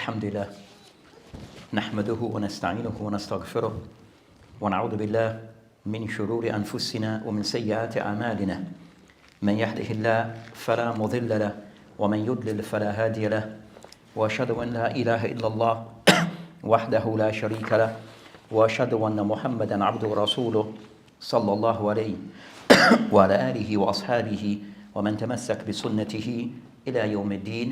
الحمد لله نحمده ونستعينه ونستغفره ونعوذ بالله من شرور أنفسنا ومن سيئات أعمالنا من يهده الله فلا مضل له ومن يضلل فلا هادي له وأشهد أن لا إله إلا الله وحده لا شريك له وأشهد أن محمدا عبده ورسوله صلى الله عليه وعلى آله وأصحابه ومن تمسك بسنته إلى يوم الدين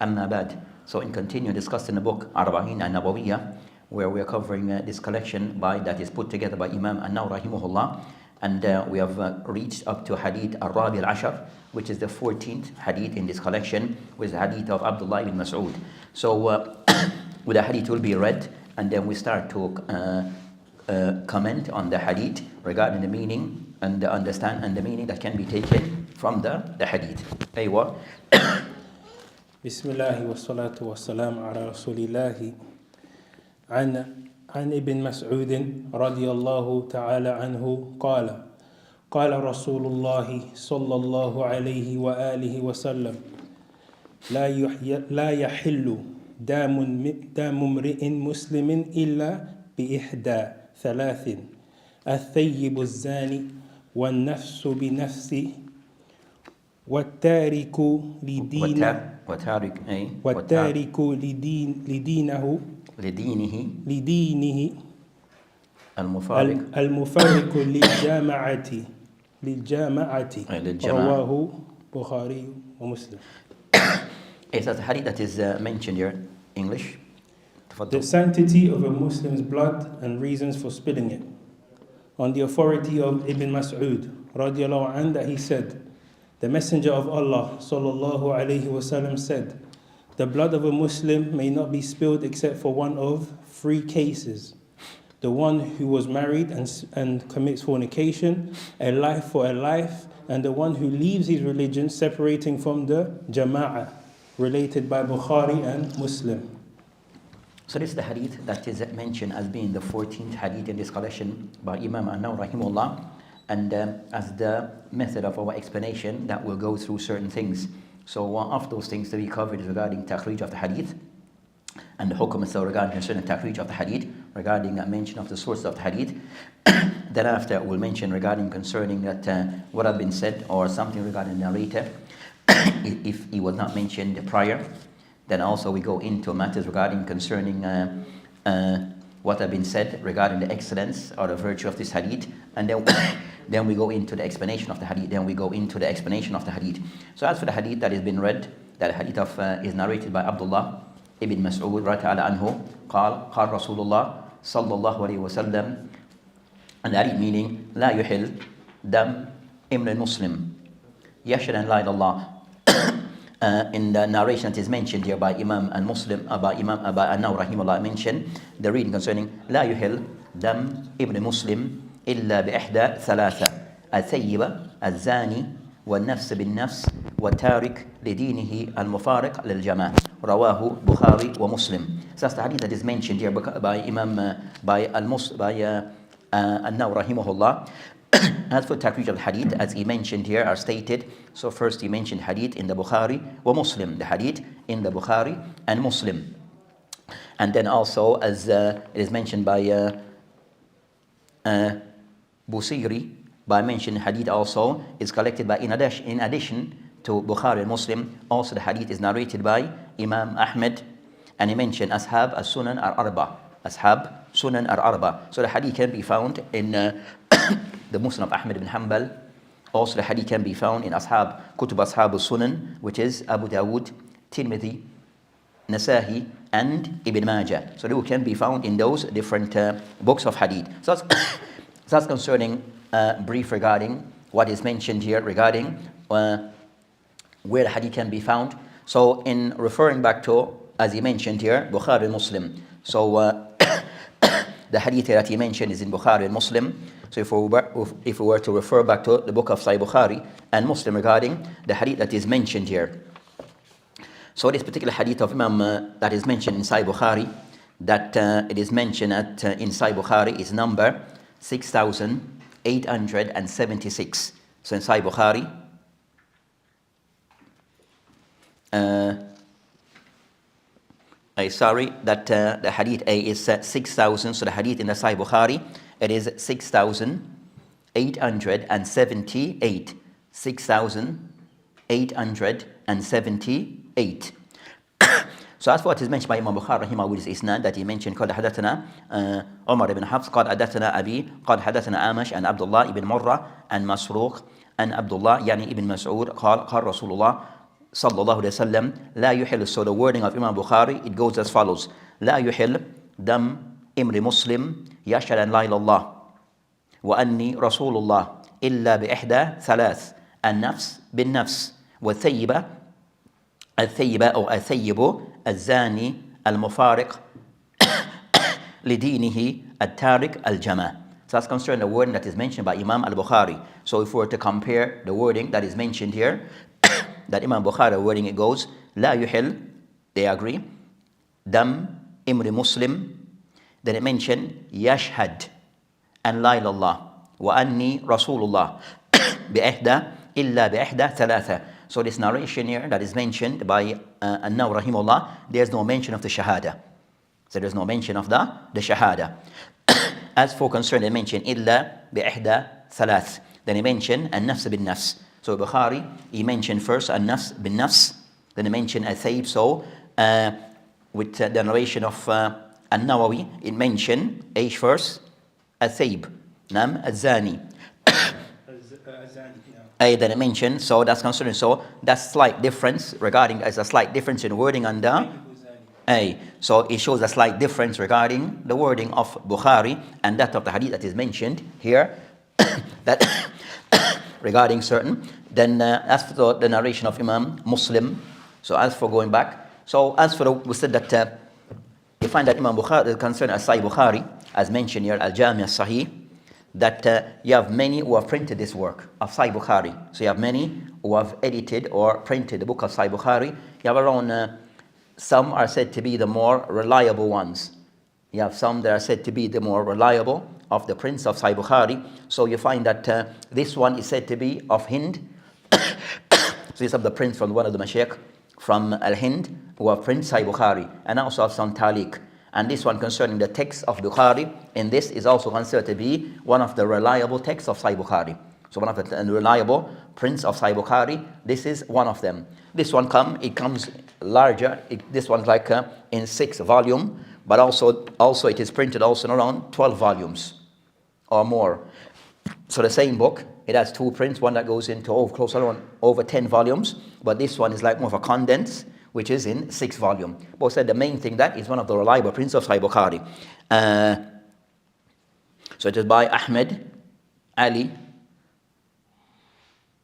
أما بعد. So in continue discussing the book An-Nawawee, where we are covering this collection that is put together by Imam An-Nawawee rahimahullah, and we have reached up to Hadith al-Rabi al-Ashar, which is the 14th Hadith in this collection, with the Hadith of Abdullah ibn Mas'ud. So with the Hadith will be read, and then we start to comment on the Hadith regarding the meaning and the understand and the meaning that can be taken from the Hadith. Aywa. بسم الله والصلاة والسلام على رسول الله عن ابن مسعود رضي الله تعالى عنه قال قال رسول الله صلى الله عليه وآله وسلم لا يحل دام امرئ مسلم إلا بإحدى ثلاث الثيب الزاني والنفس بنفسه والتارك لدينه المفارق للجماعة رواه Bukhari wa Muslim. Is that the hadith that is mentioned here? English? The sanctity of a Muslim's blood and reasons for spilling it. On the authority of Ibn Mas'ud radiallahu anhu, that he said, the Messenger of Allah sallallahu alayhi wasallam said, the blood of a Muslim may not be spilled except for one of three cases: the one who was married and commits fornication, a life for a life, and the one who leaves his religion separating from the Jama'ah, related by Bukhari and Muslim. So this is the hadith that is mentioned as being the 14th hadith in this collection by Imam An-Nawawee rahimahullah. And as the method of our explanation, that will go through certain things. So of those things that we covered is regarding takhrij of the hadith, and the hukum is regarding certain takhrij of the hadith, regarding a mention of the source of the hadith. Thereafter we'll mention regarding concerning that what had been said, or something regarding the narrator, if he was not mentioned prior. Then also we go into matters regarding concerning what had been said regarding the excellence or the virtue of this hadith, and then we go into the explanation of the hadith. So as for the hadith that has been read, that hadith is narrated by Abdullah ibn Mas'ud radiyallahu anhu, قال Rasulullah sallallahu alayhi wa sallam, and that meaning لا يحل دم امرئ مسلم يشهد أن لا إله إلا الله. In the narration that is mentioned here by Imam and Muslim, by An-Nawawee rahimahullah, mentioned the reading concerning لا يحل دم ابن مسلم إلا بإحدى ثلاثة الثيب الزاني والنفس بالنفس والتارك لدينه المفارق للجماعة رواه Bukhari wa Muslim. So that's the hadith that is mentioned here by Imam by An-Nawawee rahimahullah. As for takrij al-hadith, as he mentioned here, are stated. So first he mentioned hadith in the Bukhari wa Muslim, the hadith in the Bukhari and Muslim. And then also, as it is mentioned by Busiri, by mentioning hadith also is collected by in addition to Bukhari and Muslim, also the hadith is narrated by Imam Ahmed, and he mentioned Ashab as-Sunan al-Arba. So the hadith can be found in the Muslim of Ahmed ibn Hanbal. Also the hadith can be found in Kutub Ashab al-Sunan, which is Abu Dawud, Tirmidhi, Nasahi, and Ibn Majah. So they can be found in those different books of hadith. So that's concerning brief regarding what is mentioned here regarding where the hadith can be found. So in referring back to, as he mentioned here, Bukhari and Muslim. So the hadith that he mentioned is in Bukhari and Muslim. So if we were to refer back to the book of Sahih Bukhari and Muslim regarding the hadith that is mentioned here. So this particular hadith of Imam that is mentioned in Sahih Bukhari, that it is mentioned in Sahih Bukhari, is number 6,876. So in Sahih Bukhari, Sorry, that the hadith A is 6,000. So the hadith in the Sahih Bukhari, it is 6,878. 6,878. So as for what is mentioned by Imam Bukhari rahimahullah with his isnad, that he mentioned قال حدثنا عمر بن حفص قال حدثنا أبي قال حدثنا عامش عن عبد الله بن مرة عن مسروق عن عبد الله يعني ابن مسعود قال رسول الله صلى الله عليه وسلم لا يحل. So the wording of Imam Bukhari, it goes as follows: لا يحل دم امرئ مسلم يشهد أن لا إله إلا الله وأني رسول الله إلا بإحدى ثلاث: النفس بالنفس والثيبة أو الثيب الزاني المفارق لدينه التارك الجماع. So that's concerning the wording that is mentioned by Imam al-Bukhari. So if we were to compare the wording that is mentioned here, that Imam Bukhari wording, it goes لا يحل, they agree, دم امرئ مسلم, then it mentioned يشهد أن لا إله إلا الله وأني رسول الله بإحدى إلا بإحدى ثلاثة. So this narration here that is mentioned by An-Nawawee rahimahullah, there's no mention of the shahada. So there's no mention of the shahada. As for concern, they mention إلا بإحدى ثلاث. Then he mentioned النفس بالنفس. So Bukhari, he mentioned first النفس بالنفس. Then he mentioned الثيب. So with the narration of An-Nawawee, it mentioned H first, الثيب, نعم الزاني. Then it mentioned, so that's concerning, so that's slight difference regarding, as a slight difference in wording under A. So it shows a slight difference regarding the wording of Bukhari and that of the hadith that is mentioned here, that regarding certain. Then as for the narration of Imam Muslim, so as for going back, so as for we said that you find that Imam Bukhari, concerning Sahih Bukhari, as mentioned here, Al-Jami' al-Sahih, that you have many who have printed this work of Sahih Bukhari. So you have many who have edited or printed the book of Sahih Bukhari. You have around, some are said to be the more reliable ones. You have some that are said to be the more reliable of the prints of Sahih Bukhari. So you find that this one is said to be of Hind. So these are the prints from one of the Mashaykh from Al-Hind who have printed Sahih Bukhari, and also have some Taliq. And this one concerning the text of Bukhari, in this is also considered to be one of the reliable texts of Sahih Bukhari. So one of the reliable prints of Sahih Bukhari, this is one of them. This one comes larger. This one's like in 6 volumes, but also it is printed also in around 12 volumes or more. So the same book, it has 2 prints, one that goes into over 10 volumes, but this one is like more of a condense, which is in 6 volumes. But said the main thing that is one of the reliable prints of Sahih Bukhari. So it is by Ahmed Ali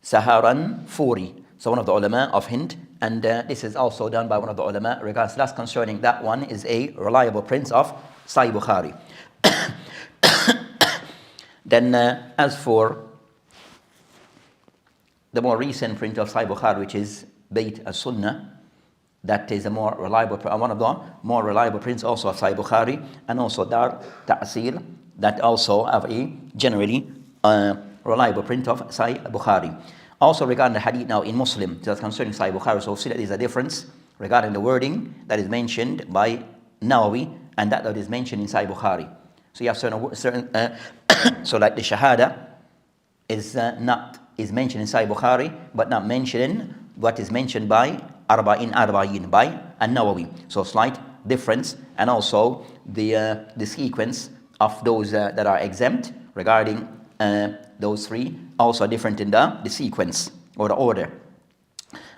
Saharan Furi, so one of the ulama of Hind, and this is also done by one of the ulama. Regards that's concerning that one is a reliable print of Sahih Bukhari. Then as for the more recent print of Sahih Bukhari, which is Bayt as-Sunnah, that is a more reliable, one of the more reliable prints also of Sahih Bukhari, and also Dar Ta'sil, that also have a generally reliable print of Sahih Bukhari. Also regarding the hadith now in Muslim, that's concerning Sahih Bukhari, so see that there's a difference regarding the wording that is mentioned by Nawawee and that is mentioned in Sahih Bukhari. So you have certain so like the Shahada is mentioned in Sahih Bukhari, but not mentioned in what is mentioned by Arba'in by An-Nawawee. So slight difference, and also the sequence of those that are exempt regarding those 3 also different in the sequence or the order.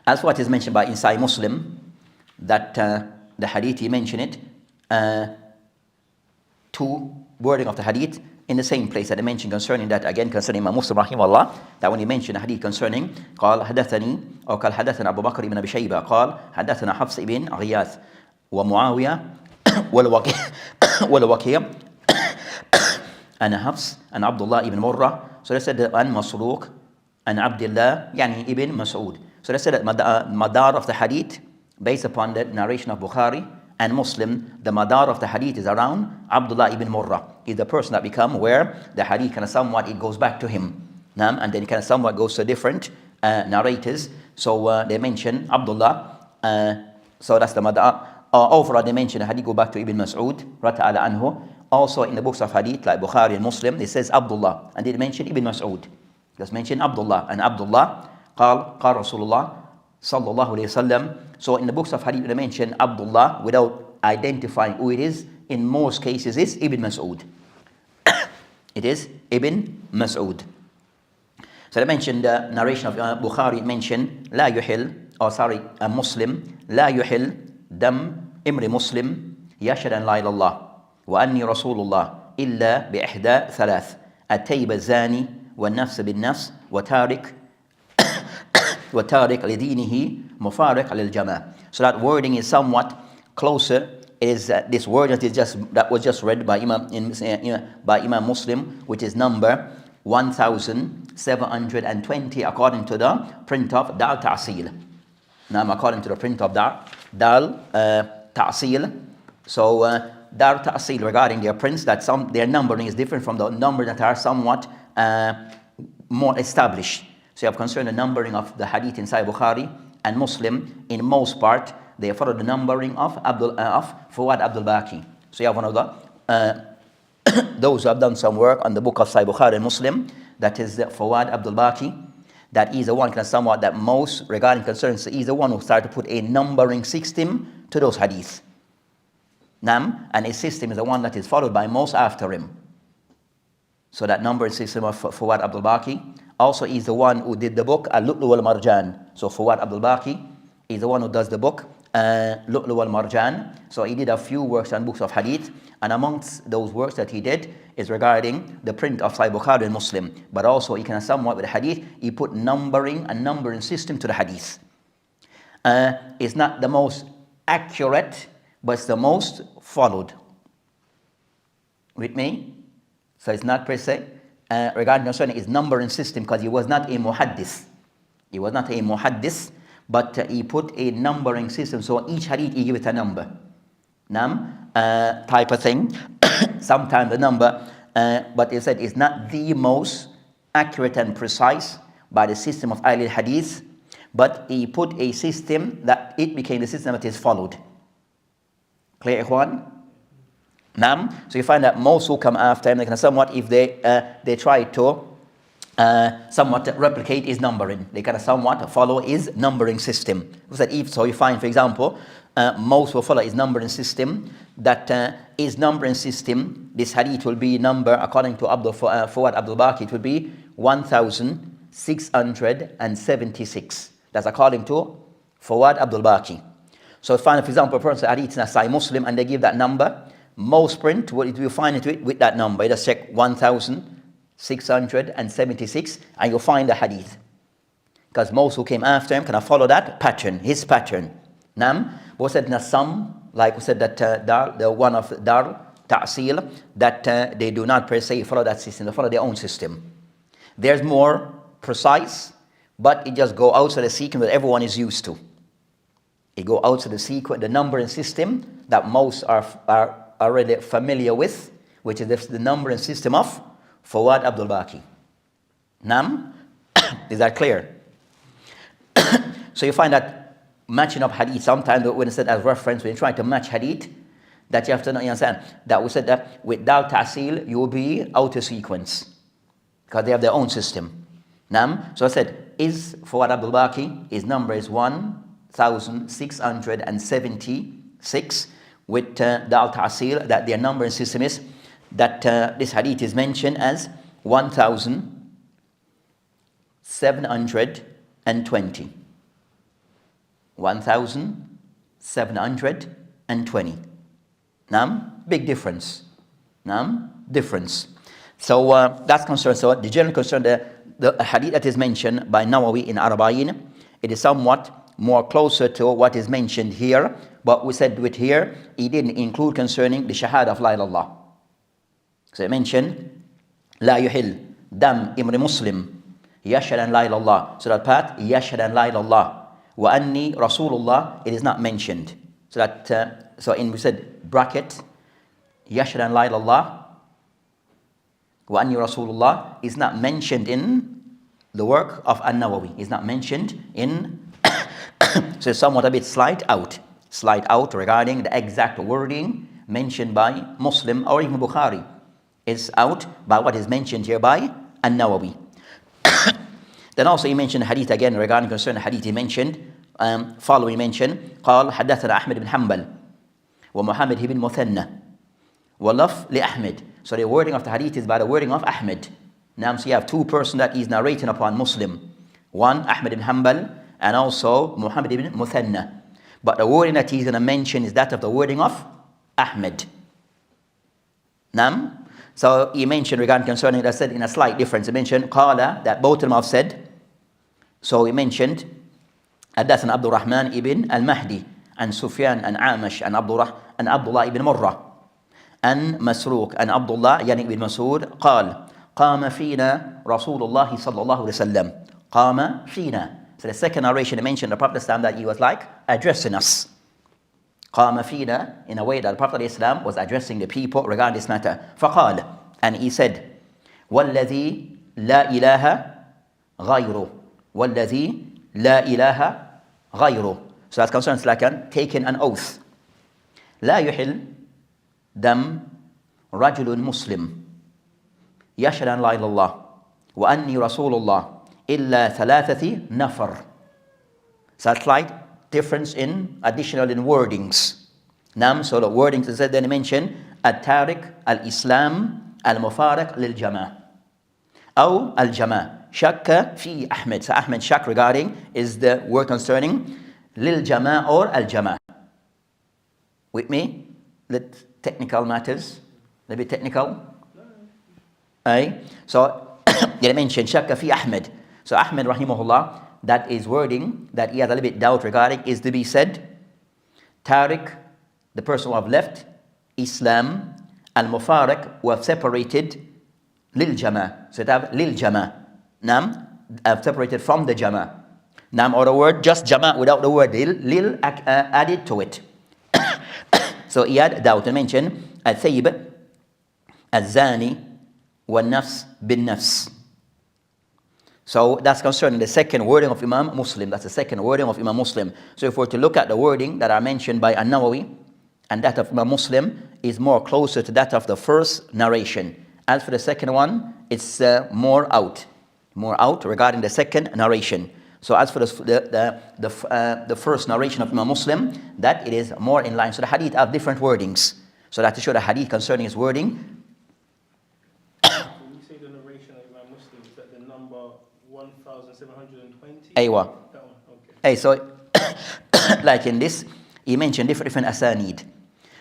As what is mentioned by inside Muslim, that the hadith he mentioned it 2 wording of the hadith in the same place that I mentioned concerning that, again concerning Imam Muslim rahimahullah, that when he mentioned the hadith concerning قال حدثني أو قال حدثنا أبو بكر بن أبي شيبة قال حدثنا حفص بن غياث ومعاوية والوكيع أنا حفص أنا عبد الله بن مرة. So they said that أن مسروق أن عبد الله يعني ابن مسعود. So they said that madar of the hadith based upon the narration of Bukhari and Muslim, the madar of the hadith is around Abdullah ibn Murrah. Is the person that become where the hadith kind of somewhat it goes back to him, and then it kind of somewhat goes to different narrators. So they mention Abdullah. So that's the madar overall they mention hadith go back to Ibn Mas'ud Rata'ala anhu. Also in the books of hadith like Bukhari and Muslim, it says Abdullah, and they mention Ibn Mas'ud. Just mention Abdullah, and Abdullah قال Rasulullah sallallahu alayhi wasallam. So in the books of hadith they mention Abdullah without identifying who it is. In most cases it's Ibn Mas'ud. It is Ibn Mas'ud. So they mentioned the narration of Bukhari mentioned لا يحل, Muslim لا يحل دم امرئ مسلم يشهد أن لا إله إلا الله وأني رسول الله إلا بإحدى ثلاث التيب الزاني والنفس بالنفس وتارك لدينه مفارق للجماعة. So that wording is somewhat closer. It is this word that was just read by Imam Muslim, which is number 1720 according to the print of Dar Ta'sil. Now according to the print of Dar Ta'sil. So Dar Ta'sil regarding their prints, that their numbering is different from the number that are somewhat more established. So you have concerned the numbering of the hadith in Sahih Bukhari and Muslim. In most part, they follow the numbering of Fuad Abdul Baqi. So you have one of the those who have done some work on the book of Sahih Bukhari and Muslim, that is Fuad Abdul Baqi. That is the one somewhat that most regarding concerns. He's the one who started to put a numbering system to those hadiths. And his system is the one that is followed by most after him. So that numbering system of Fuad Abdul Baqi. Also, he's the one who did the book Al-Lu'lu wal-Marjan. So Fuad Abdul Baqi is the one who does the book Lu'lu wal-Marjan. So he did a few works on books of hadith, and amongst those works that he did is regarding the print of Sahih Bukhari and Muslim. But also he can somewhat with the hadith, he put numbering system to the hadith. It's not the most accurate, but it's the most followed. With me? So it's not per se regarding concerning his numbering system, because he was not a muhaddis. He was not a muhaddis, but he put a numbering system. So each hadith he give it a number. Type of thing. Sometimes the number, but he said it's not the most accurate and precise by the system of Ahlul Hadith, but he put a system that it became the system that is followed. Clear, Ikhwan? So you find that most who come after him, they can somewhat, if they try to somewhat replicate his numbering, they can somewhat follow his numbering system. So you find, for example, most will follow his numbering system. That his numbering system, this hadith will be number according to Fuad Abdul Baqi, it will be 1676. That's according to Fuad Abdul Baqi. So find, for example, a person hadith in a Sahih Muslim and they give that number. Most print will find it with that number. You just check 1676 and you'll find the hadith. Because most who came after him can follow that pattern, his pattern. But we said some, like we said that the one of Dar Ta'sil, that they do not per se follow that system, they follow their own system. There's more precise, but it just go outside the sequence that everyone is used to. It go outside the sequence, the numbering system that most are already familiar with, which is the numbering system of Fuad Abdul Baqi. Is that clear? So you find that matching up hadith, sometimes when it's said as reference, when you try to match hadith, that you have to understand that we said that with Dal Ta'sil, you will be out of sequence because they have their own system. So I said, is Fuad Abdul Baqi, his number is 1676, with Dal Ta'sil, that their numbering system is that this hadith is mentioned as 1720. 1720. Big difference. Difference. So that's concerned. So the general concern, the hadith that is mentioned by An-Nawawee in Arba'in, it is somewhat more closer to what is mentioned here. But we said with here, he didn't include concerning the shahada of La ilaha illallah. So he mentioned La yuhil dam imri muslim yashhad an la ilaha illallah. So that part, yashhad an la ilaha illallah wa anni rasulullah, it is not mentioned. So that we said bracket yashhad an la ilaha illallah wa anni rasulullah is not mentioned in the work of An-Nawawee. It's not mentioned in so it's somewhat a bit slight out. slight out regarding the exact wording mentioned by Muslim or even Bukhari. Is out by what is mentioned here by An-Nawawee. Then also he mentioned hadith again regarding concerning hadith. He mentioned following mention قال حدثنا أحمد بن حنبل ومحمد بن مثنى ولف لأحمد. So the wording of the hadith is by the wording of Ahmed. Now so you have two persons that is narrating upon Muslim. One Ahmed ibn Hanbal and also Muhammad ibn Muthanna. But the wording that he's going to mention is that of the wording of Ahmed. Nam. So he mentioned regarding concerning that said in a slight difference. He mentioned Qala, that both of them have said. So he mentioned حدثنا عبد الرحمن ibn al-Mahdi and Sufyan and Amash and Abdullah ibn Murrah and Masruq and Abdullah يعني ibn Masud قال قام فينا رسول الله صلى الله عليه وسلم قام فينا. So the second narration he mentioned the Prophet Islam that he was like addressing us. قام فينا in a way that the Prophet Islam was addressing the people regarding this matter. فقال, and he said والذي لا إله غيره والذي لا إله غيره. So that concerns like taking an oath. لا يحل دم رجل مسلم يشهد أن لا إله إلا الله وأني رسول الله إلا ثلاثة نفر. So that's like difference in additional in wordings. Nam, so the wordings is then mentioned التارك الإسلام المفارق للجماعة أو الجماعة شك في أحمد. So Ahmed shak regarding is the word concerning للجماعة or الجماعة. With me? Let technical matters. A bit technical. Aye. So they mentioned شك في أحمد. So Ahmed rahimahullah, that is wording that he has a little bit doubt regarding is to be said Tariq, the person who have left Islam, al-Mufaraq, who have separated lil Jama. So they have lil Jama. Nam, have separated from the Jama. Nam, or the word just Jama without the word lil added to it. So he had doubt to mention al-Thayyib, al-Zani, wal-Nafs bin-Nafs. So that's concerning the second wording of Imam Muslim. That's the second wording of Imam Muslim. So if we're to look at the wording that are mentioned by An-Nawawee and that of Imam Muslim is more closer to that of the first narration. As for the second one, it's more out regarding the second narration. So as for the first narration of Imam Muslim, that it is more in line. So the hadith have different wordings. So that to show the hadith concerning his wording. When you say the narration of Imam Muslim, is that the number 1720? Aywa. That one, okay. Hey, so like in this, he mentioned different asanid.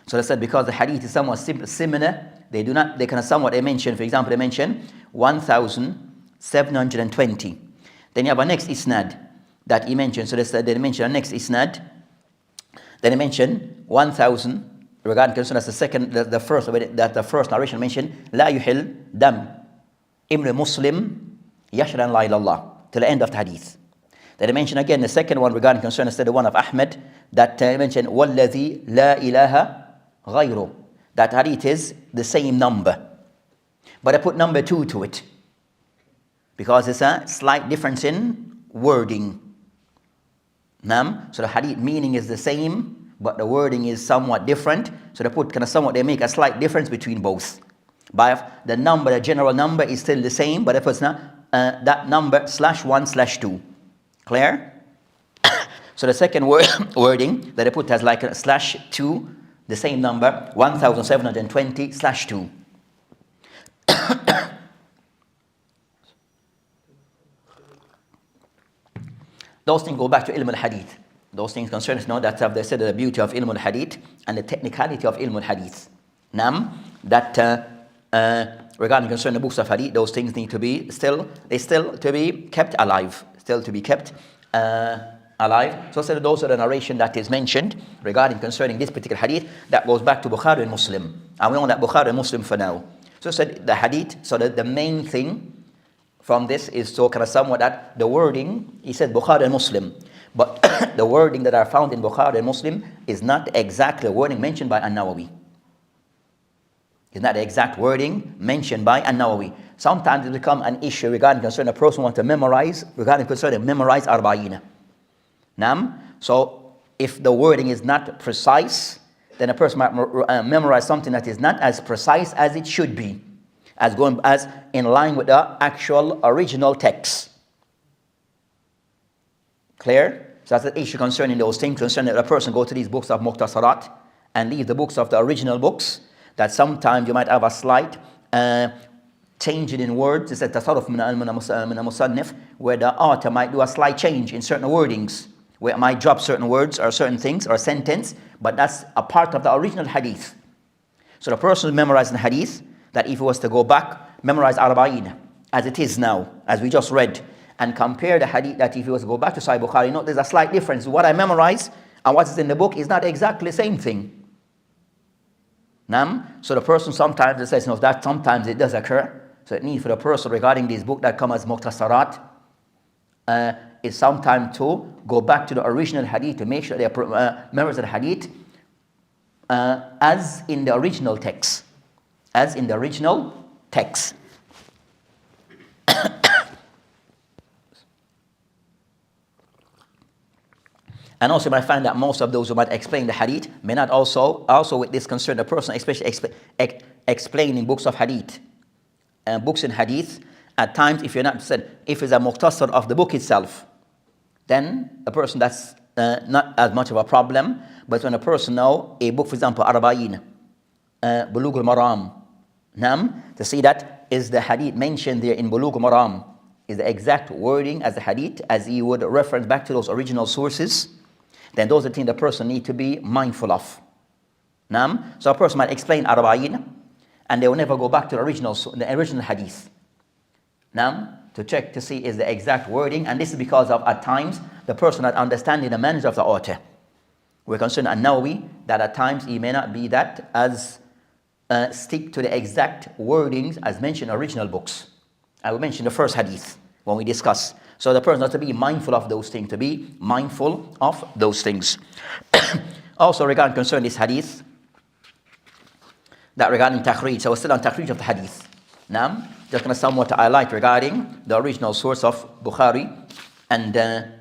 So they said because the hadith is somewhat similar, they can somewhat mention, for example, they mention 1720. Then you have a next isnad that he mentioned. So they said they mention a next isnad. Then he mentioned 1000. Regarding concern as the second, the first narration mentioned لا يحل دم ابن مسلم يشهد أن لا إله إلا الله to the end of the hadith. Then he mentioned again the second one regarding concern instead the one of Ahmed that mentioned والذي لا إله غيره. That hadith is the same number, but I put number 2 to it because it's a slight difference in wording. So the hadith meaning is the same, but the wording is somewhat different. So they make a slight difference between both. But the number, the general number is still the same, but if it's not that number /1/2. Clear? So the second wording that I put as like a /2, the same number, 1720/2. Those things go back to ilm al-hadith. Those things concern us, that have they said the beauty of ilm al-hadith and the technicality of ilm al-hadith. That regarding concern the books of hadith, those things need to be still to be kept alive. Still to be kept alive. So said those are the narration that is mentioned regarding concerning this particular hadith that goes back to Bukhari and Muslim. And we know that Bukhari and Muslim for now. So said the hadith, so that the main thing from this is so kind of somewhat that the wording, he said Bukhari and Muslim. But the wording that are found in Bukhari and Muslim is not exactly the wording mentioned by An-Nawawee. It's not the exact wording mentioned by An-Nawawee. Sometimes it becomes an issue regarding concern a person wants to memorize, arba'ina. So if the wording is not precise, then a person might memorize something that is not as precise as it should be, as in line with the actual original text. Clear? So that's the issue concerning those things, concerning that a person go to these books of Mukhtasarat and leave the books of the original books, that sometimes you might have a slight change in words. It's a tasarruf min al-musannif, where the author might do a slight change in certain wordings, where it might drop certain words or certain things or sentence, but that's a part of the original hadith. So the person who memorized the hadith, that if he was to go back, memorize Arba'in as it is now, as we just read, and compare the hadith, that if he was to go back to Sahih Bukhari, there's a slight difference. What I memorized and what is in the book is not exactly the same thing. So the person sometimes says, that sometimes it does occur. So it needs for the person regarding this book that come as Mukhtasarat is sometime to go back to the original hadith to make sure they memorize the hadith as in the original text. As in the original text. And also you might find that most of those who might explain the hadith may not also with this concern, the person especially explaining books of hadith. Books in hadith, at times if it's a mukhtasar of the book itself, then a person that's not as much of a problem. But when a person know a book, for example, Arba'in, Bulugh al-Maram, to see that is the hadith mentioned there in Bulugh al-Maram, is the exact wording as the hadith, as he would reference back to those original sources, then those are things the person need to be mindful of. So a person might explain Arba'in, and they will never go back to the original hadith. To check to see is the exact wording, and this is because of at times the person not understanding the manners of the author. We're concerned An-Nawawee that at times he may not be that as stick to the exact wordings as mentioned in original books. I will mention the first hadith when we discuss. So the person has to be mindful of those things, Also regarding concern this hadith, that regarding takhrij, so we're still on takhrij of the hadith. Now, just going to somewhat highlight regarding the original source of Bukhari, and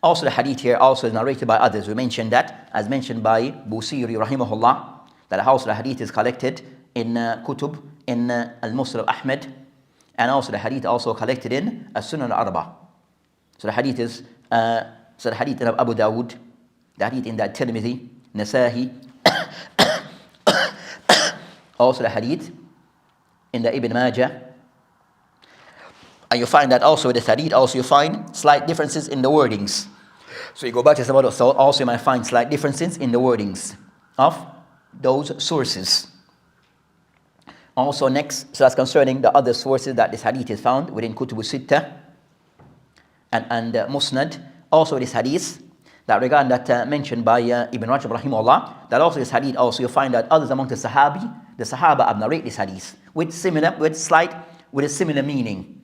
also the hadith here also is narrated by others. We mentioned that, as mentioned by Busiri rahimahullah, that also the hadith is collected in Kutub, in Al-Musnad of Ahmed, and also the hadith also collected in As-Sunan al-Arba. So the hadith is, the hadith in Abu Dawud, the hadith in the Tirmidhi, Nasahi, also the hadith in the Ibn Majah. And you find that also with the hadith, also you find slight differences in the wordings. So you go back to some other, so also you might find slight differences in the wordings of those sources. Also next, so that's concerning the other sources that this hadith is found within Kutub Sittah and Musnad. Also this hadith that regard that mentioned by Ibn Rajab rahimahullah, that also this hadith also you find that others among the Sahaba have narrated this hadith with a similar meaning.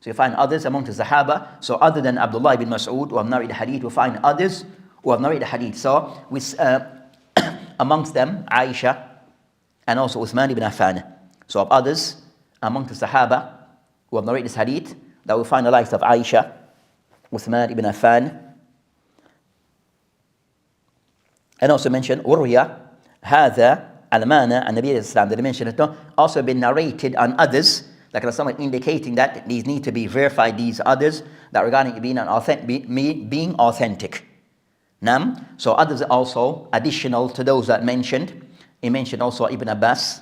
So you find others among the Sahaba, so other than Abdullah ibn Mas'ud who have narrated the hadith, you find others who have narrated the hadith. So with amongst them Aisha and also Uthman ibn Affan. So of others among the Sahaba who have narrated this hadith, that we find the likes of Aisha, Uthman ibn Affan, and also mentioned Urya, Hadha, Al-Mana, and Nabi Islam. They mentioned it also been narrated on others, like someone indicating that these need to be verified, these others, that regarding being authentic. So others also additional to those that mentioned. He mentioned also Ibn Abbas,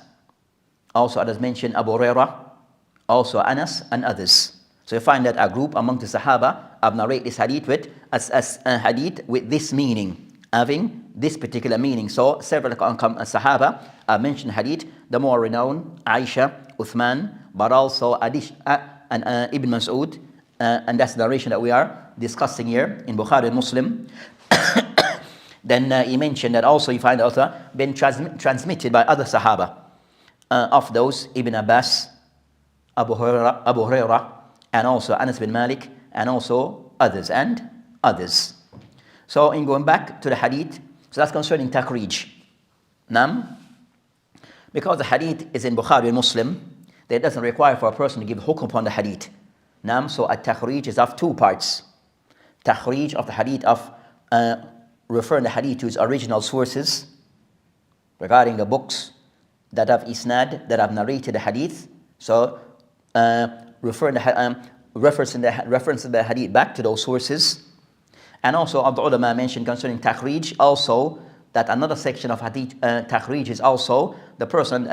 also others mentioned Abu Hurairah, also Anas and others. So you find that a group among the Sahaba have narrated this hadith with a hadith with this meaning, having this particular meaning. So several Sahaba have mentioned hadith, the more renowned Aisha, Uthman, but also Ibn Mas'ud, and that's the narration that we are discussing here in Bukhari and Muslim. Then he mentioned that also you find also been transmitted by other Sahaba of those Ibn Abbas, Abu Hurairah, and also Anas bin Malik, and also others and others. So in going back to the hadith, so that's concerning takhrij. Because the hadith is in Bukhari and Muslim, that doesn't require for a person to give hukm upon the hadith. So a takhrij is of two parts. Takhrij of the hadith of referring the hadith to its original sources regarding the books that have isnad, that have narrated the hadith. So referencing the hadith back to those sources. And also the ulama mentioned concerning takhrij also, that another section of hadith takhrij is also the person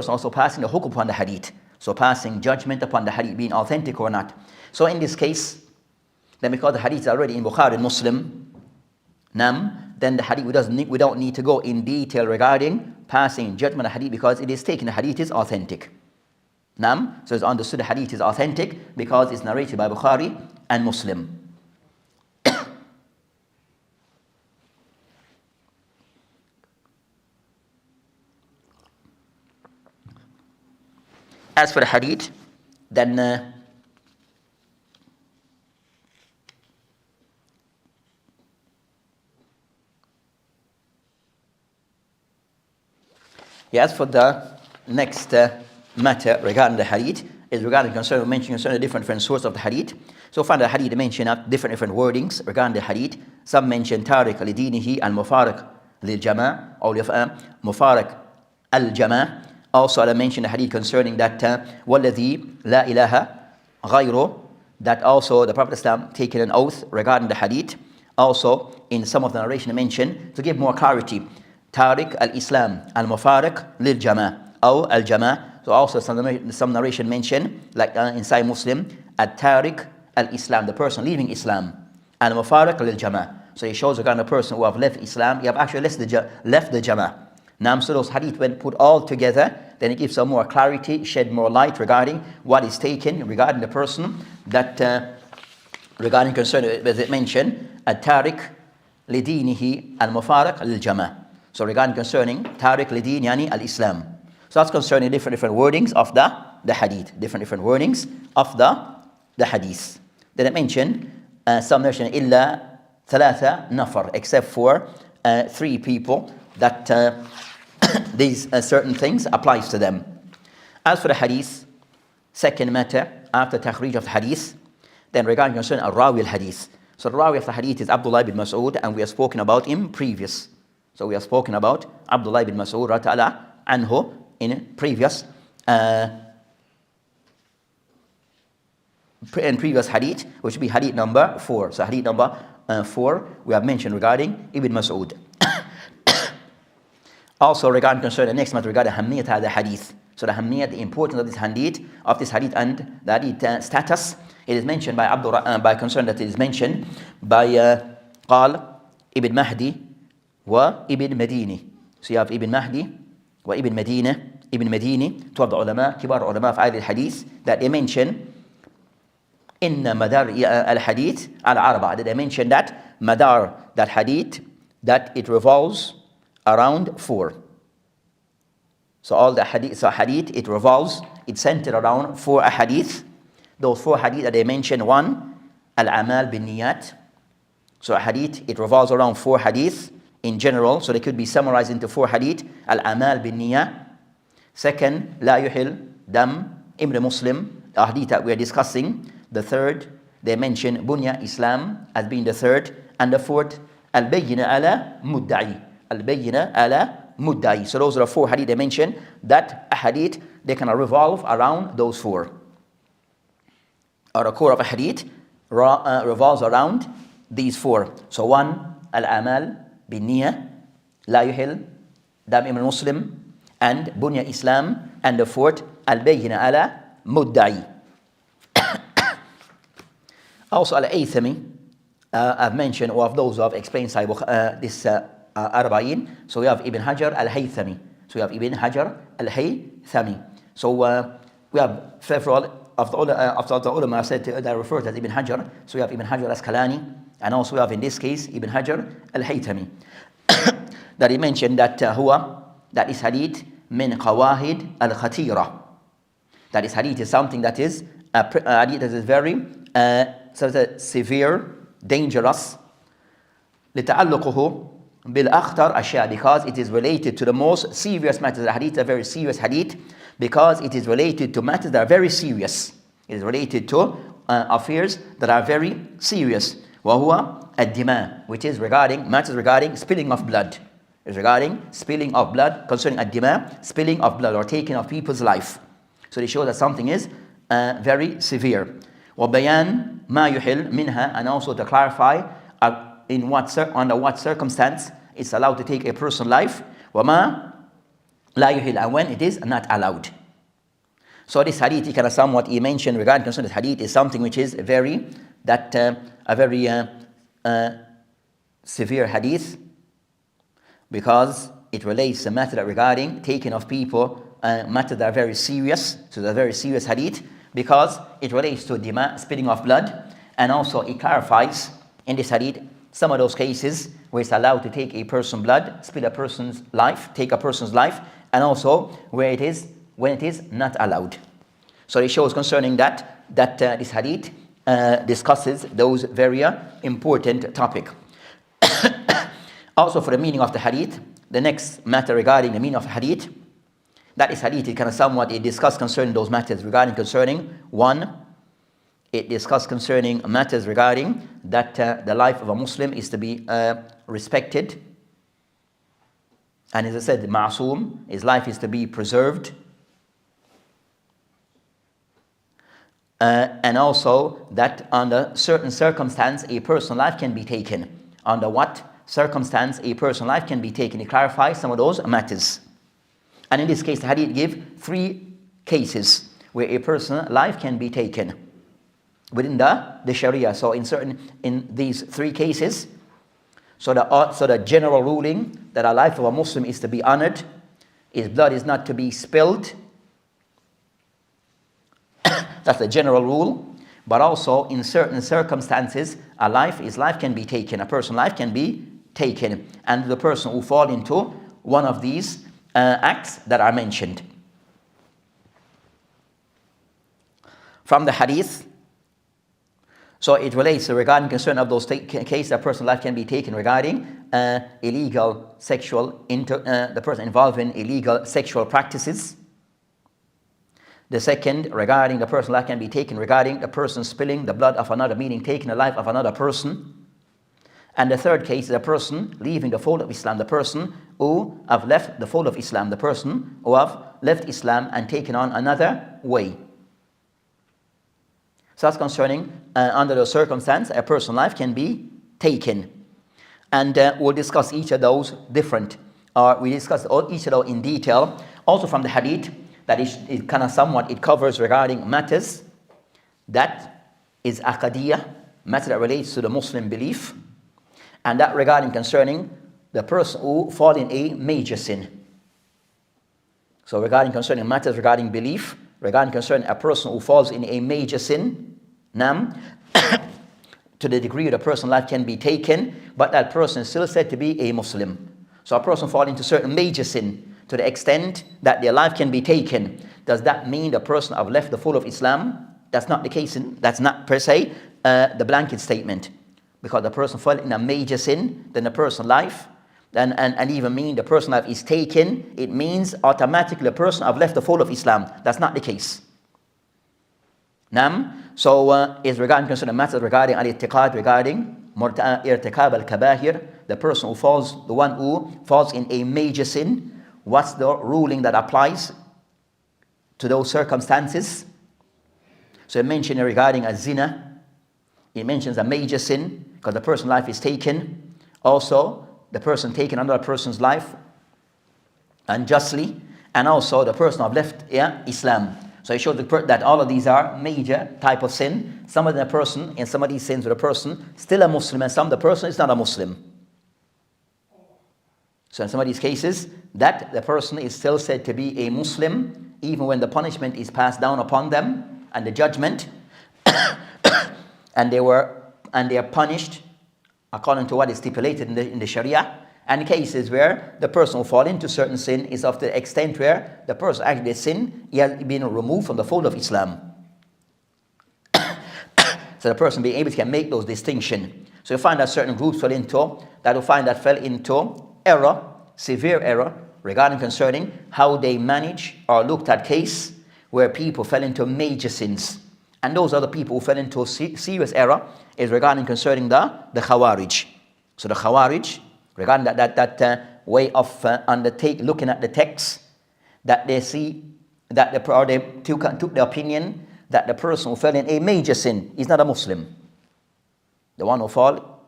also passing the hukm upon the hadith. So passing judgment upon the hadith being authentic or not. So in this case, then because the hadith is already in Bukhari and Muslim, then the hadith, we don't need to go in detail regarding passing judgment of the hadith, because it is taken, the hadith is authentic. So it's understood the hadith is authentic because it's narrated by Bukhari and Muslim. As for the hadith, then as for the next matter regarding the hadith, is regarding concerning the different sources of the hadith. So find the hadith mention different wordings regarding the hadith. Some mention tariq al-dinihi al-mufariq lil-jama' or mufariq al-jama'. Also I mentioned the hadith concerning that وَالَّذِي لَا إِلَهَ غَيْرُ, that also the Prophet Islam taken an oath regarding the hadith. Also in some of the narration mentioned to give more clarity, tariq al-Islam al-mufariq lil-jama' or al-jama'. So also some narration mentioned, like inside Muslim, at-tariq al-Islam, the person leaving Islam, al-mufariq lil-jama'. So it shows regarding the person who have left Islam, you have actually left the jama'. So those hadith, when put all together, then it gives some more clarity, shed more light regarding what is taken regarding the person that regarding concern, as it mentioned, at-tariq lidinihi al-mufariq lil-jama'. So regarding concerning tariq lidin yani al-Islam. So that's concerning different wordings of the hadith, different wordings of the hadith. Then it mentioned some mention illa thalatha nafar, except for 3 people that these certain things applies to them. As for the hadith, second matter after takhrij of the hadith, then regarding concerning al-rawi al-hadith. So the rawi of the hadith is Abdullah bin Mas'ud, and we have spoken about him previous. So we have spoken about Abdullah bin Mas'ud radiyallahu anhu in previous hadith, which will be hadith number 4. So hadith number 4 we have mentioned regarding Ibn Mas'ud. Also regarding concern the next matter regarding hamniyat of the hadith. So the hamniyat, the importance of this hadith, and the hadith status, it is mentioned by concern that it is mentioned by قال Ibn Mahdi wa Ibn Madini. So you have Ibn Mahdi wa Ibn Madini, 2 of the ulama, kibar ulama of al-hadith, that they mention in madar al-hadith al-arba', that they mention that madar, that hadith, that it revolves around 4. So all the hadith, it revolves, it's centered around 4 hadith. Those 4 hadith that they mention, 1, al-amal bin niyat. So a hadith, it revolves around 4 hadith in general, so they could be summarized into 4 hadith. Al-amal bin niyat. Second, la yuhil dam Ibn Muslim, the hadith that we are discussing. The third, they mention bunya Islam as being the third. And the fourth, al-bayyina ala mudda'i. Al-bayyina ala mudda'i. So those are the 4 hadith they mention, that a hadith, they can revolve around those 4. Or the core of a hadith revolves around these 4. So 1, al-amal bin niyah, la yuhil dam Ibn Muslim, and bunya Islam, and the 4th, al-bayyina ala mudda'i. Also al-Aythami, I've mentioned, or of those who have explained this Arba'in. So we have Ibn Hajar al-Haythami. So we have several of the ulama said that referred to as Ibn Hajar. So we have Ibn Hajar al-Asqalani, and also we have in this case Ibn Hajar al-Haythami, that he mentioned that that is hadith min qawahid al-khatira. That is hadith is something that is hadith that is very severe, dangerous. لتعلقه بالأخطر أشياء, because it is related to the most serious matters. The hadith is a very serious hadith because it is related to matters that are very serious. It is related to affairs that are very serious. وهو الدماء, which is regarding matters regarding spilling of blood. Is regarding spilling of blood, concerning ad-dima, spilling of blood or taking of people's life. So they show that something is very severe. وبيان ما يحل منها, and also to clarify under what circumstance it's allowed to take a person's life. وما لا يحل, and when it is not allowed. So this hadith, kind of somewhat he mentioned regarding concerning this hadith, is something which is a very severe hadith, because it relates a matter regarding taking of people, matter that are very serious. So it's a very serious hadith because it relates to dima, spilling of blood, and also it clarifies in this hadith some of those cases where it's allowed to take a person's blood, spill a person's life, take a person's life, and also where it is when it is not allowed. So it shows concerning that this hadith discusses those very important topic. Also, for the meaning of the hadith, the next matter regarding the meaning of the hadith, that is hadith, it kind of somewhat it discussed concerning those matters regarding concerning one, it discussed concerning matters regarding that the life of a Muslim is to be respected, and as I said, ma'soom, his life is to be preserved, and also that under certain circumstance a person's life can be taken. Under what circumstance a person's life can be taken? It clarifies some of those matters. And in this case, the hadith give 3 cases where a person's life can be taken within the Sharia. So in these 3 cases, so the general ruling that a life of a Muslim is to be honored, his blood is not to be spilled. That's the general rule. But also in certain circumstances, his life can be taken. A person's life can be taken, and the person who fall into one of these acts that are mentioned. From the hadith, so it relates regarding concern of those cases a person's life can be taken regarding illegal sexual, the person involved in illegal sexual practices. The second, regarding the person's life can be taken regarding the person spilling the blood of another, meaning taking the life of another person. And the third case is a person leaving the fold of Islam, the person who have left the fold of Islam, the person who have left Islam and taken on another way. So that's concerning under the circumstance a person's life can be taken. And we'll discuss each of those we discuss each of those in detail. Also from the hadith, that it kind of somewhat it covers regarding matters that is aqadiyah, matter that relates to the Muslim belief, and that regarding concerning the person who fall in a major sin. So regarding concerning matters regarding belief, regarding concerning a person who falls in a major sin, to the degree the person's life can be taken, but that person is still said to be a Muslim. So a person falls into certain major sin to the extent that their life can be taken. Does that mean the person have left the fold of Islam? That's not the case. That's not per se the blanket statement. Because the person fell in a major sin, then the person's life, and even mean the person's life is taken, it means automatically the person have left the fold of Islam. That's not the case. So is regarding concerning matters regarding al-i'tiqad, regarding irtikab al-kabahir, the person who falls, the one who falls in a major sin, what's the ruling that applies to those circumstances? So it mentioned regarding a zina, it mentions a major sin because the person's life is taken. Also, the person taking another person's life unjustly, and also the person have left Islam. So it shows that all of these are major type of sin. Some of the person, in some of these sins, with a person still a Muslim, and some the person is not a Muslim. So in some of these cases, that the person is still said to be a Muslim, even when the punishment is passed down upon them and the judgment, and they are punished according to what is stipulated in the Sharia. And cases where the person who fall into certain sin is of the extent where the person actually sin, he has been removed from the fold of Islam. So the person being able to can make those distinctions. So you find that certain groups fell into error, severe error, regarding concerning how they manage or looked at case where people fell into major sins. And those are the people who fell into a serious error is regarding concerning the Khawarij. So the Khawarij, regarding that way of looking at the text, that they see that they took the opinion that the person who fell in a major sin is not a Muslim. The one who fall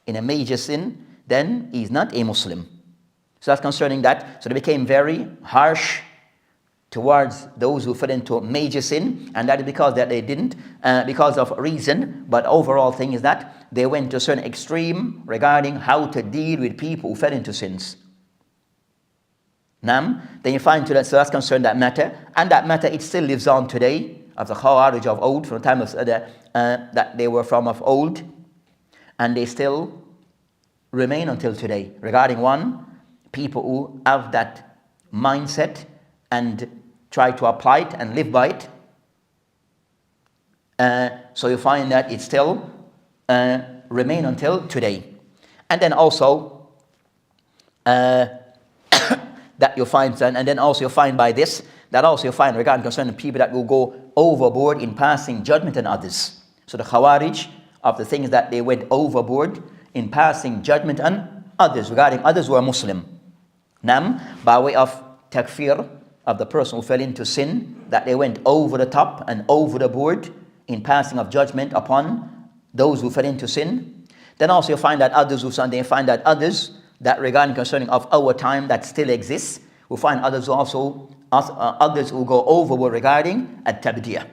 in a major sin, then he is not a Muslim. So that's concerning that. So they became very harsh towards those who fell into major sin, and that is because that they didn't, because of reason, but overall thing is that they went to a certain extreme regarding how to deal with people who fell into sins. Then you find so that's concerning that matter, and that matter it still lives on today, of the Khawarij of old, from the time of that they were from of old, and they still remain until today, regarding people who have that mindset and try to apply it and live by it. So you find that it still remain until today. And then also that you find, and then also you find by this, that also you find regarding concerning people that will go overboard in passing judgment on others. So the Khawarij, of the things that they went overboard in passing judgment on others, regarding others who are Muslim. By way of takfir, of the person who fell into sin, that they went over the top and over the board in passing of judgment upon those who fell into sin. Then also you find that others that regarding concerning of our time that still exists, we find others who go overboard regarding at-tabdiyah,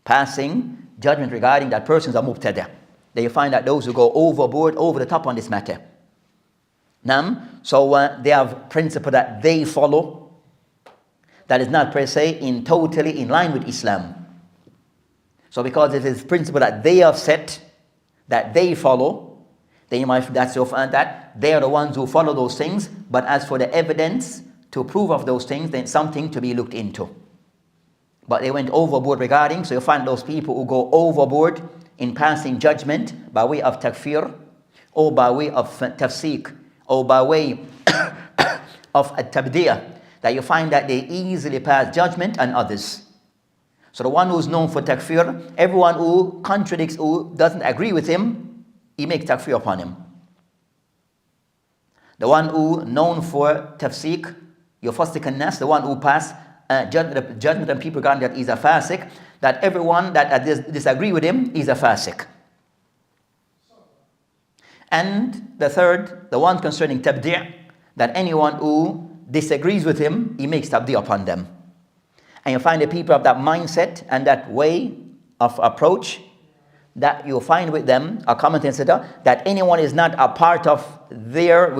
passing judgment regarding that person is a mubtada. Then you find that those who go overboard, over the top on this matter. So they have principle that they follow, that is not per se totally in line with Islam. So because it is principle that they have set, that they follow, then you might find that they are the ones who follow those things. But as for the evidence to prove of those things, then it's something to be looked into. But they went overboard regarding, so you find those people who go overboard in passing judgment by way of takfir, or by way of tafsiq, or by way of at-tabdiyah, that you find that they easily pass judgment on others. So the one who's known for takfir, everyone who contradicts, who doesn't agree with him, he makes takfir upon him. The one who known for tafsiq, yufasiq an-nas, the one who pass judgment on people regarding that he's a fasiq, that everyone that disagree with him is a fasiq. And the third, the one concerning tabdi', that anyone who disagrees with him, he makes tabdi' upon them. And you find the people of that mindset and that way of approach, that you find with them, a commentator, that anyone is not a part of their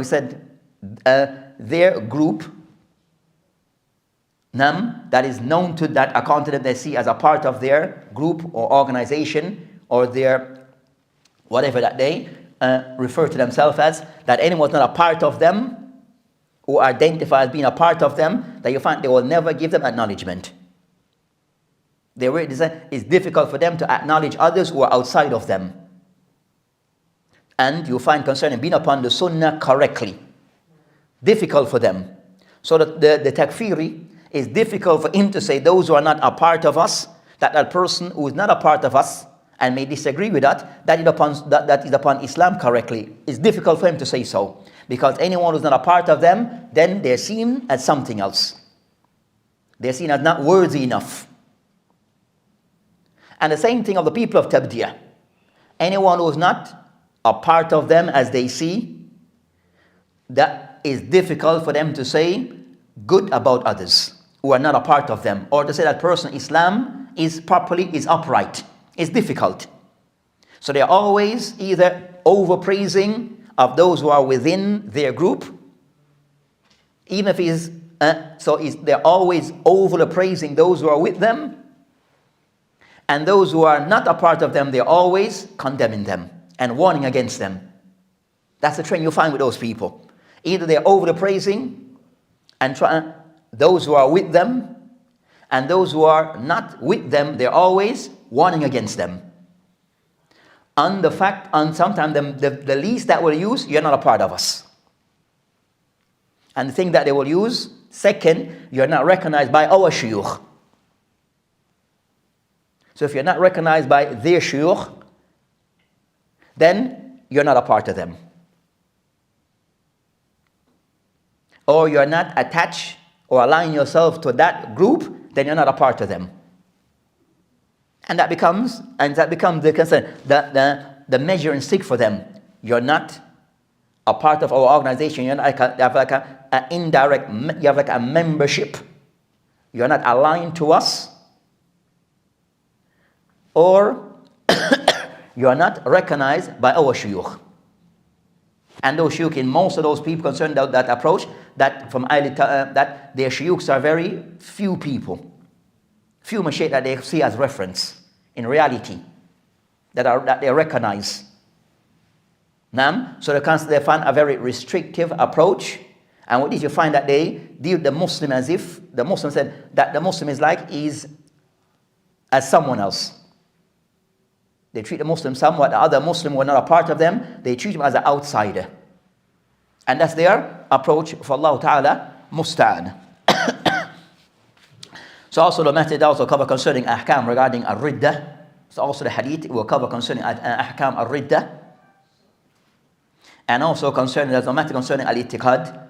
group, that is known to that account that they see as a part of their group or organization or their whatever that they refer to themselves as, that anyone is not a part of them, who identify as being a part of them, that you find they will never give them acknowledgement. It's difficult for them to acknowledge others who are outside of them. And you find concerning being upon the sunnah correctly, difficult for them. So the takfiri is difficult for him to say those who are not a part of us, that person who is not a part of us and may disagree with that is upon Islam correctly. It's difficult for him to say so. Because anyone who's not a part of them, then they're seen as something else. They're seen as not worthy enough. And the same thing of the people of tabdiyah. Anyone who's not a part of them as they see, that is difficult for them to say good about others who are not a part of them, or to say that person Islam is upright. It's difficult. So they're always either overpraising of those who are within their group, even if they're always overpraising those who are with them, and those who are not a part of them, they're always condemning them and warning against them. That's the trend you find with those people. Either they're overpraising and those who are with them, and those who are not with them, they're always warning against them. On the fact, on sometimes the least that will use, you're not a part of us. And the thing that they will use, second, you're not recognized by our shuyukh. So if you're not recognized by their shuyukh, then you're not a part of them. Or you're not attached or align yourself to that group, then you're not a part of them. And that becomes the concern, the measuring stick for them. You're not a part of our organization. You're not you have like an indirect, you have like a membership. You're not aligned to us. Or you're not recognized by our shuyukh. And those shuyukh, in most of those people concerned that approach, that from that their shuyukhs are very few people. Few mashaykh that they see as reference in reality, that they recognize. So they find a very restrictive approach, and what did you find that they deal the Muslim as if the Muslim said that the Muslim is as someone else. They treat the Muslim somewhat, the other Muslim were not a part of them, they treat him as an outsider. And that's their approach for Allah Ta'ala musta'an. So also the method also cover concerning ahkam regarding al-riddah. So also the hadith will cover concerning ahkam al-riddah. And also concerning, there's a matter concerning al-i'tiqad,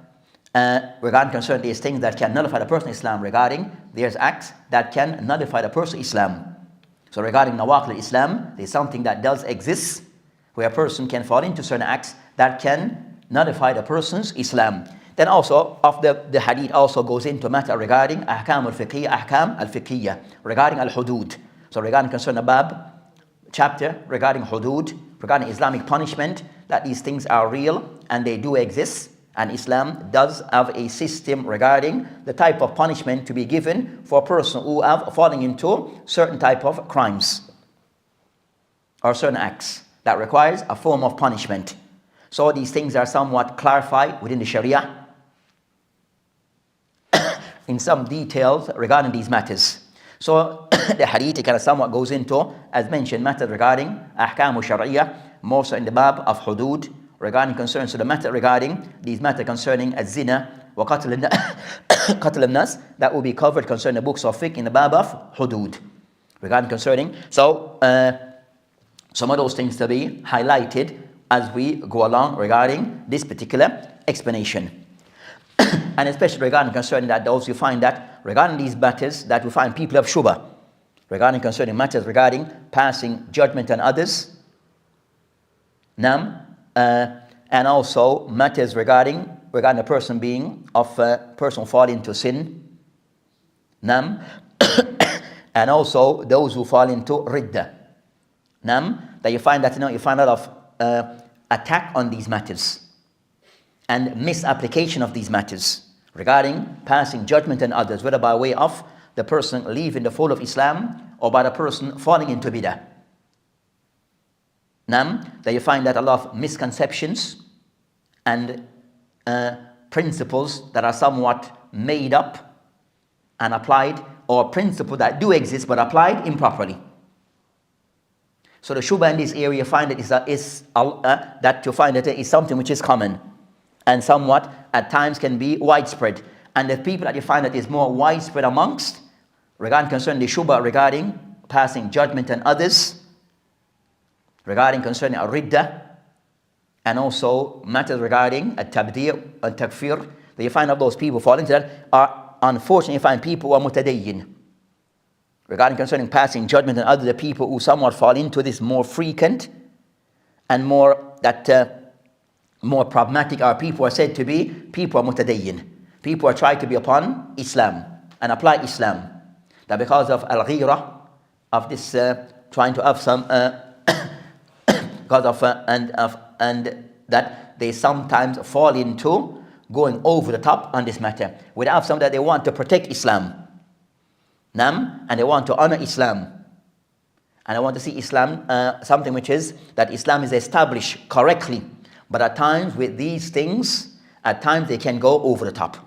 regarding concerning these things that can nullify the person Islam, regarding there's acts that can nullify the person Islam. So regarding nawaqil Islam, there's something that does exist, where a person can fall into certain acts that can nullify the person's Islam. Then also, of the hadith also goes into matter regarding ahkam al-fiqhiyya, regarding al-hudud. So regarding concerning the bab, chapter regarding hudud, regarding Islamic punishment, that these things are real and they do exist. And Islam does have a system regarding the type of punishment to be given for a person who have falling into certain type of crimes or certain acts that requires a form of punishment. So these things are somewhat clarified within the Sharia in some details regarding these matters. So the hadith kind of somewhat goes into, as mentioned, matter regarding ahkam al-shar'iyya, more so in the bab of hudud, regarding concerns to the matter regarding these matter concerning az-zina wa qatl al-nas, that will be covered concerning the books of fiqh in the bab of hudud, regarding concerning. So some of those things to be highlighted as we go along regarding this particular explanation. And especially regarding concerning that those who find that regarding these matters that we find people of shubha, regarding concerning matters regarding passing judgment on others, and also matters regarding a person being of a person fall into sin, and also those who fall into ridda, that you find that you find a lot of attack on these matters and misapplication of these matters regarding passing judgment on others, whether by way of the person leaving the fold of Islam or by the person falling into bid'ah. That you find that a lot of misconceptions and principles that are somewhat made up and applied, or principles that do exist but applied improperly. So the shubha in this area, you find that that you find that it is something which is common and somewhat at times can be widespread. And the people that you find that is more widespread amongst, regarding concerning the shubha regarding passing judgment on others, regarding concerning al-ridda, and also matters regarding al-tabdi' al-takfir, that you find of those people fall into that are, unfortunately, you find people who are mutadayyin. Regarding concerning passing judgment on other people who somewhat fall into this more frequent and more problematic are people who are said to be people are mutadayyin. People are trying to be upon Islam and apply Islam. That because of al-ghira, of this trying to have some because of and that they sometimes fall into going over the top on this matter. Without some that they want to protect Islam. And they want to honor Islam. And I want to see Islam something which is that Islam is established correctly. But at times with these things, at times they can go over the top.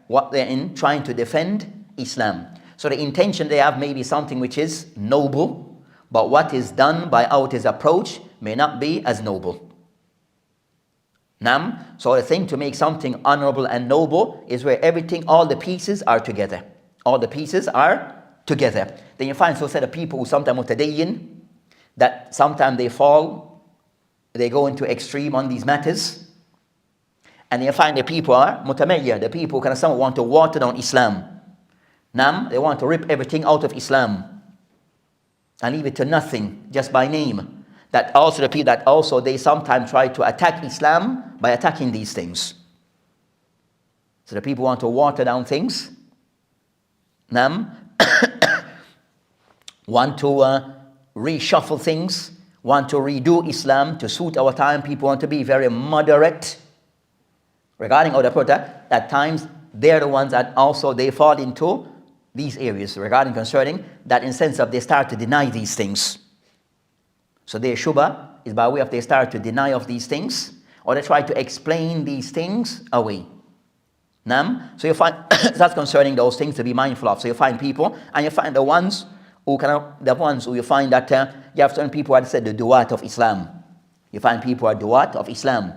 What they're in trying to defend Islam. So the intention they have may be something which is noble, but what is done by out his approach may not be as noble. So the thing to make something honorable and noble is where everything, all the pieces are together. All the pieces are together. Then you find so set of people who sometimes mutadayyin, that sometimes they go into extreme on these matters. And you find the people are mutamayya, the people kind of some want to water down Islam. They want to rip everything out of Islam and leave it to nothing, just by name. That also the people that also they sometimes try to attack Islam by attacking these things. So the people want to water down things. Want to reshuffle things, want to redo Islam to suit our time. People want to be very moderate regarding other protest. At times, they're the ones that also they fall into these areas regarding concerning that in sense of they start to deny these things. So their shubha is by way of they start to deny of these things, or they try to explain these things away. So you find that's concerning those things to be mindful of. So you find people, and you find the ones who you find that you have certain people who said the du'at of Islam. You find people who are du'at of Islam.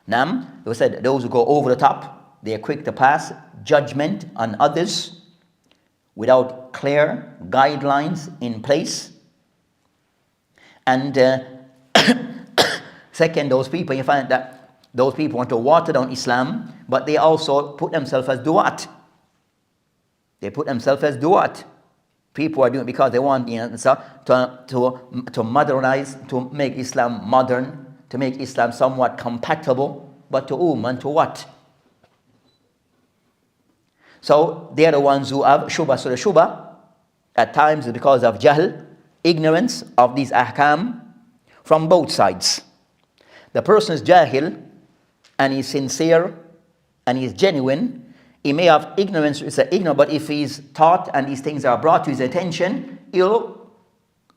They said those who go over the top, they are quick to pass judgment on others without clear guidelines in place. And second, those people, you find that those people want to water down Islam, but they also put themselves as du'at. They put themselves as du'at. People are doing it because they want to modernize, to make Islam modern, to make Islam somewhat compatible, but to whom and to what? So they are the ones who have shubha. So the shubha at times is because of jahl, ignorance of these ahkam from both sides. The person is jahil and he's sincere and he's genuine. He may have ignorance, but if he's taught and these things are brought to his attention, he'll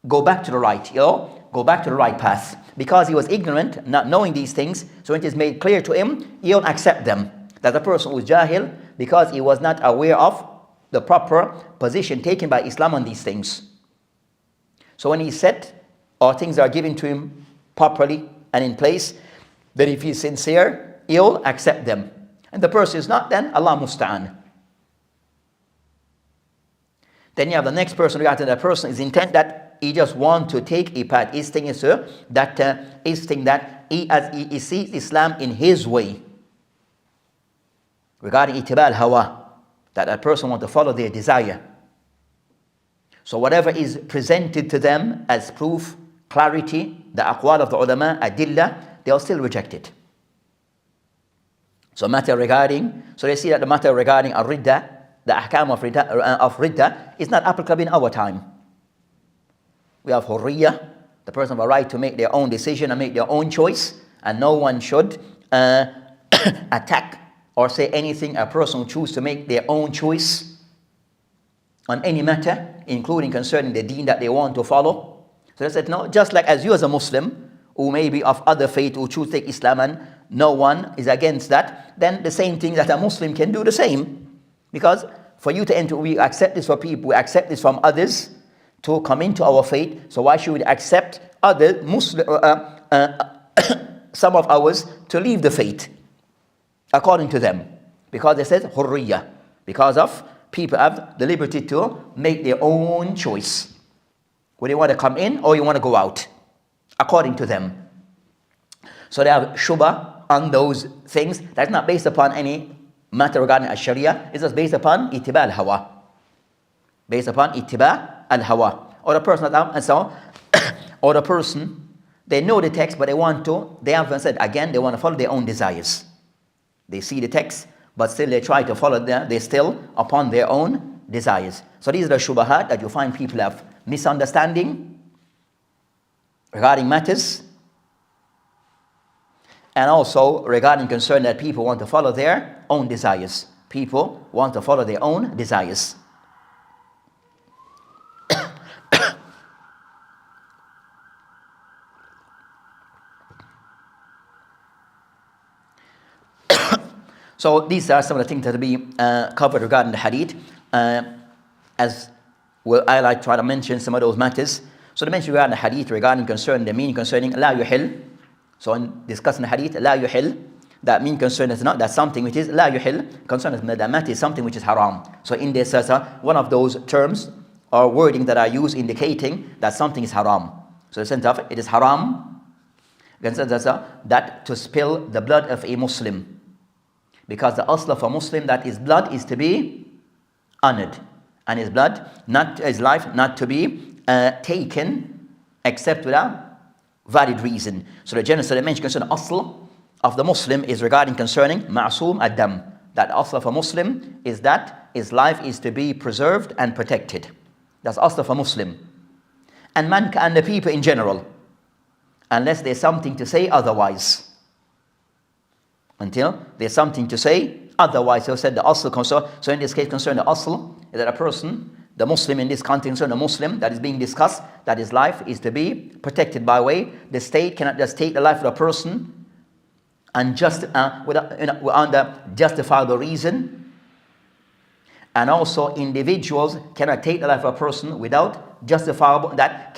go back to the right. He'll go back to the right path. Because he was ignorant, not knowing these things, so when it is made clear to him, he'll accept them. That the person who is jahil, because he was not aware of the proper position taken by Islam on these things. So when he's set, or things are given to him properly and in place, then if he's sincere, he'll accept them. And the person is not, then Allah musta'an. Then you have the next person, regarding that person is intent that he just want to take a path. His thing is that he sees Islam in his way. Regarding ittiba al-hawa, that person want to follow their desire. So whatever is presented to them as proof, clarity, the aqwal of the ulama, adillah, they'll still reject it. So they see that the matter regarding al-ridda, the ahkam of ridda is not applicable in our time. We have hurriya, the person have a right to make their own decision and make their own choice, and no one should attack or say anything a person who chooses to make their own choice on any matter, including concerning the deen that they want to follow. So they said, no, just like as you as a Muslim, who may be of other faith, who choose to take Islam and no one is against that, then the same thing that a Muslim can do the same. Because for you to enter, we accept this for people, we accept this from others to come into our faith. So why should we accept other Muslim, some of ours to leave the faith according to them? Because they said hurriya, because of people have the liberty to make their own choice. Whether you want to come in or you want to go out, according to them. So they have shubha on those things. That's not based upon any matter regarding al-sharia. It's just based upon ittiba al-hawa. Based upon ittiba al-hawa. Or the person, and so, or the person, they know the text, but they haven't said, again, they want to follow their own desires. They see the text, but still they try to follow they're still upon their own desires. So these are the shubahat that you find people have misunderstanding regarding matters, and also regarding concern that people want to follow their own desires. People want to follow their own desires. So these are some of the things that will be covered regarding the hadith. As well, I like to try to mention some of those matters. So the mention regarding the hadith, regarding concerning the meaning concerning la yuhil. So in discussing the hadith, la yuhil, that mean concern is not that something which is la yuhil, concern is that matter is something which is haram. So in this one of those terms or wording that are used indicating that something is haram. So the sense of it is haram that to spill the blood of a Muslim, because the asl of a Muslim, that his blood is to be honored, and his life not to be taken except with a valid reason. So the general mention concerning asl of the Muslim is regarding concerning ma'soom ad-dam, that asl of a Muslim is that his life is to be preserved and protected. That's asl of a Muslim. And the people in general, unless there's something to say otherwise. Until there's something to say otherwise. So said the asl, so in this case concerning the asl, is that a person, the Muslim in this context, the Muslim that is being discussed, that his life is to be protected by way. The state cannot just take the life of a person and just under justifiable reason. And also individuals cannot take the life of a person without justifiable, that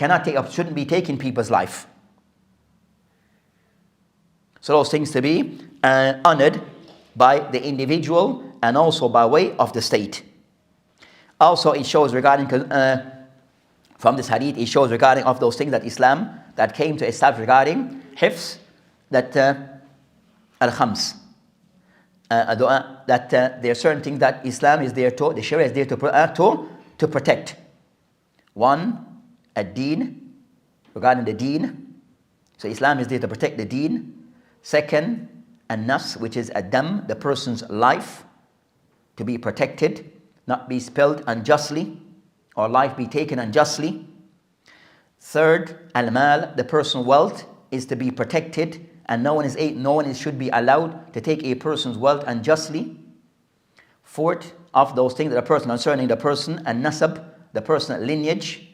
shouldn't be taking people's life. So those things to be honored by the individual and also by way of the state. Also it shows regarding, from this hadith, it shows regarding of those things that Islam, that came to establish regarding hifz, that al-khams, that there are certain things that Islam is there to, the Sharia is there to protect. One, ad-deen, regarding the deen. So Islam is there to protect the deen. Second, an-nafs, which is ad-dam, the person's life, to be protected, not be spilled unjustly, or life be taken unjustly. Third, al-mal, the person's wealth is to be protected, and no one should be allowed to take a person's wealth unjustly. Fourth, of those things that a person concerning the person, and nasab, the personal lineage,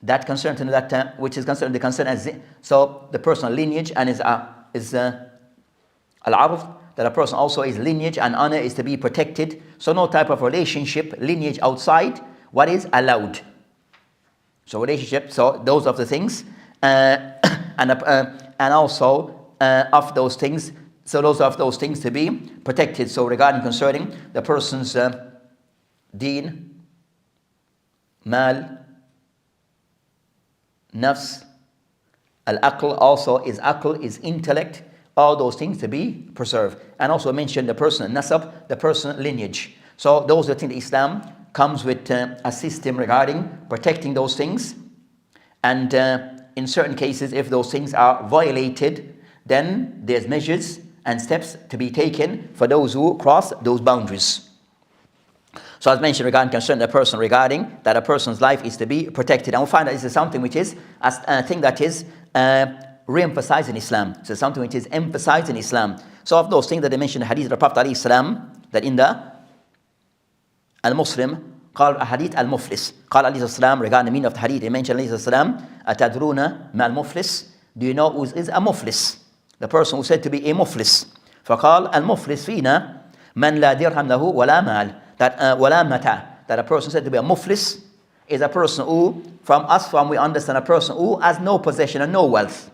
that concern to that which is concerned the concern as so the personal lineage, and is al-arf, that a person also is lineage and honor is to be protected. So no type of relationship, lineage outside what is allowed. So relationship, so those of the things, and also of those things, so those of those things to be protected. So regarding concerning the person's deen, mal, nafs, al-aql, also is aql, is intellect, all those things to be preserved. And also mention the personal nasab, the personal lineage. So those are the things that Islam comes with a system regarding protecting those things. And in certain cases, if those things are violated, then there's measures and steps to be taken for those who cross those boundaries. So as mentioned regarding concern the person, regarding that a person's life is to be protected. And we'll find that this is something which is a thing that is re-emphasized in Islam. So something which is emphasized in Islam. So of those things that they mentioned in the hadith of the Prophet ﷺ, that in the al-Muslim, called a hadith al-Muflis. Qala alayhi salam, regarding the meaning of the hadith, he mentioned alayhi salam, atadruna ma al-Muflis, do you know who is a Muflis? The person who said to be a Muflis. فقال المفلس فينا من لا درهم له ولا مال, that ولا متاع, that a person said to be a Muflis is a person who, from we understand a person who has no possession and no wealth.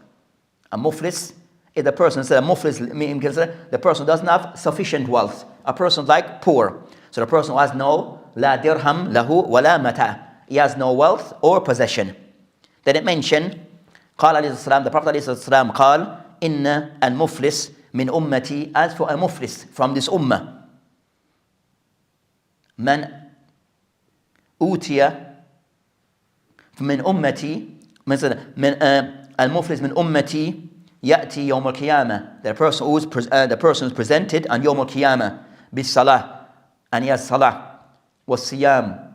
A Muflis is the person, said a Muflis means the person doesn't have sufficient wealth. A person like poor. So the person who has no la dirham lahu wala mata, he has no wealth or possession. Then it mentioned, قال عليه السلام, the Prophet عليه السلام قال إن المفلس من أمتي, as for a muflis from this ummah, من أوتي من أمتي من المفلس من أمتي يأتي يوم القيامة, the person who is presented on يوم القيامة بالصلاة, and he has salah, والصيام,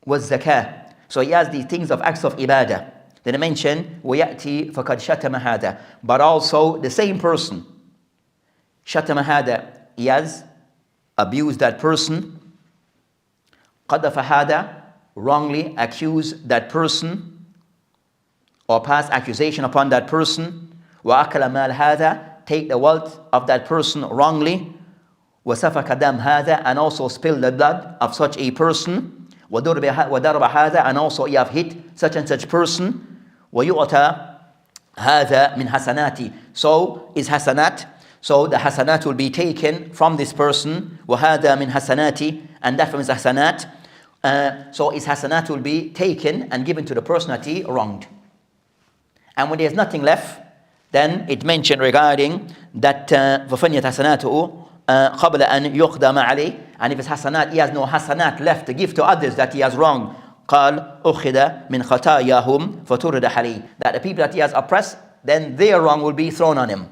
والزكاة. So he has these things of acts of ibadah. Then I mention وَيَأْتِي فَقَدْ شَتَمَ هَذَا, but also the same person, شَتَمَ هَذَا, he has abused that person, قَدَفَ هَذَا, wrongly accused that person, or pass accusation upon that person, وَأَكَلَ مَالْ هَذَا, take the wealth of that person wrongly, وَسَفَكَ دَمْ هَذَا, and also spill the blood of such a person, وَضَرَبَ هَذَا, and also you have hit such and such person, وَيُؤْتَى هَذَا مِنْ حَسَنَاتِ, so is hasanat, so the hasanat will be taken from this person, وَهَذَا مِنْ حَسَنَاتِ, and that from his hasanat, so his hasanat will be taken and given to the person that he wronged. And when there's nothing left, then it mentioned regarding that فَفَنِيَتْ حَسَنَاتُهُ قَبْلَ أَنْ يُقْدَمَ عَلَيْهِ, and if his hasanat, he has no hasanat left to give to others that he has wronged, قال أخذ من خطاياهم فترد عليه, that the people that he has oppressed, then their wrong will be thrown on him.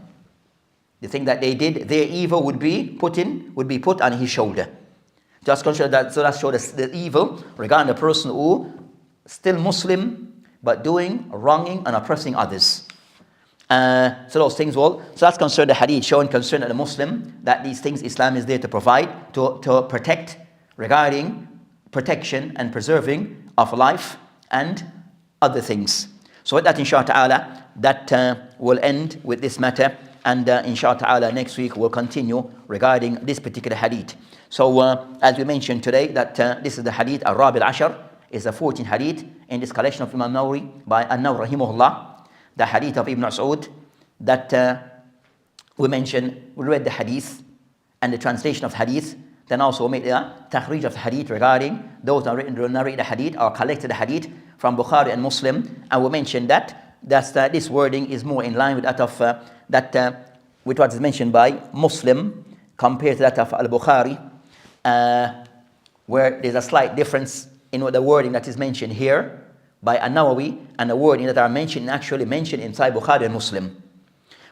The thing that they did, their evil would be put on his shoulder. Just consider that, so that shows the evil regarding the person who still Muslim but doing wronging and oppressing others. So those things so that's concerned the hadith showing concern of the Muslim that these things Islam is there to provide, to protect, regarding protection and preserving of life and other things. So with that, inshallah ta'ala, that will end with this matter, and inshallah ta'ala next week we'll continue regarding this particular hadith. So as we mentioned today, that this is the hadith al-Rabi al-Ashar, is the 14th hadith in this collection of Imam An-Nawawee by An-Nawawee rahimahullah, the hadith of Ibn Mas'ud that we mentioned. We read the hadith and the translation of hadith, then also made the takhrij of the hadith regarding those that narrate the hadith or collected the hadith from Bukhari and Muslim, and we mentioned that this wording is more in line with that of with what is mentioned by Muslim compared to that of Al-Bukhari, where there's a slight difference in the wording that is mentioned here by An-Nawawee and the wording that are actually mentioned inside Bukhari and Muslim.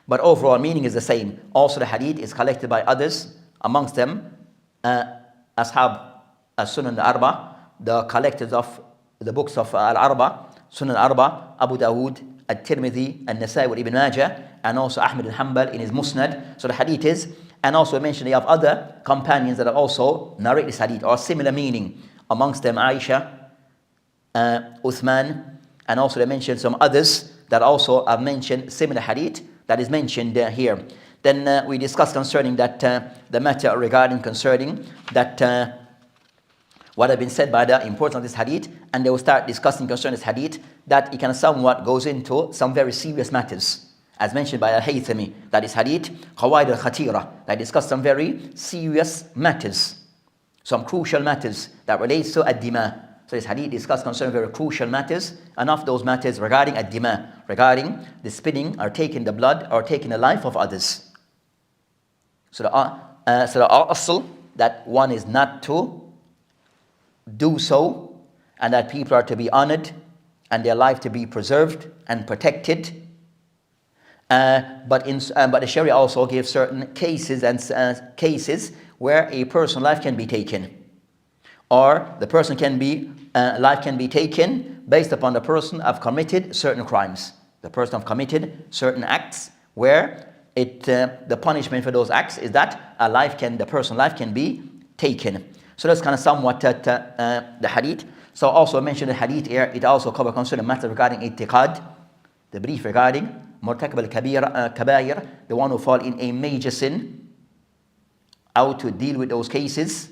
But overall meaning is the same. Also the hadith is collected by others, amongst them Ashab as-Sunan al-Arba, the collectors of the books of Al-Arba, Sunan al-Arba, Abu Dawood, At-Tirmidhi, An-Nasai wa Ibn Majah, and also Ahmad al-Hanbal in his Musnad. So the hadith is, and also mentioned they have other companions that have also narrate this hadith or similar meaning, amongst them Aisha, Uthman, and also they mentioned some others that also have mentioned similar hadith that is mentioned here. Then we discussed concerning that the matter regarding concerning that what had been said by the importance of this hadith, and they will start discussing concerning this hadith that it can somewhat goes into some very serious matters, as mentioned by Al-Haythami, that is hadith Qawaid al-Khatira, that discuss some very serious matters, some crucial matters that relates to ad-dima. So this hadith discuss concerning very crucial matters, and of those matters regarding ad-dima, regarding the spilling or taking the blood or taking the life of others. So the asl that one is not to do so, and that people are to be honored and their life to be preserved and protected. But the Sharia also gives certain cases and cases where a person's life can be taken, or the person can be life can be taken based upon the person have committed certain crimes. The person have committed certain acts where the punishment for those acts is that the person's life can be taken. So that's kind of somewhat the hadith. So also mentioned the hadith here, it also covers concerning matter regarding i'tiqad, the belief regarding murtakib al-kabair, the one who fall in a major sin, how to deal with those cases,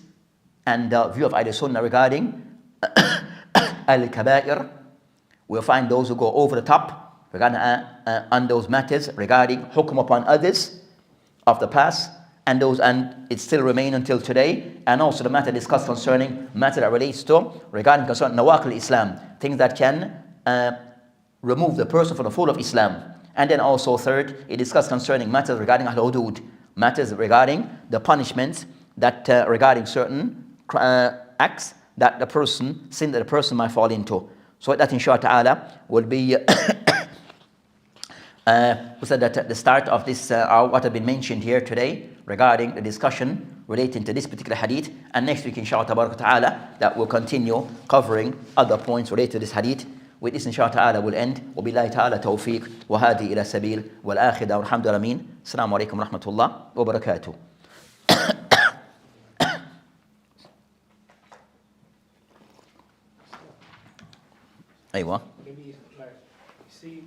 and the view of Ahl Sunnah regarding al-kabair. We'll find those who go over the top regarding on those matters regarding hukum upon others of the past, and it still remain until today, and also the matter discussed concerning matter that relates to regarding concerning nawaqil Islam, things that can remove the person from the fold of Islam. And then also third, it discussed concerning matters regarding al-hudud, matters regarding the punishments that regarding certain acts that the person might fall into. So that inshallah ta'ala will be we said that at the start of this what have been mentioned here today regarding the discussion relating to this particular hadith, and next week inshallah ta'ala that will continue covering other points related to this hadith. With this inshallah ta'ala will end. وبالله تعالى توفيق وهادي إلى سبيل والآخرة والحمد لله آمين. السلام عليكم ورحمة الله وبركاته. أيوة. Maybe like you see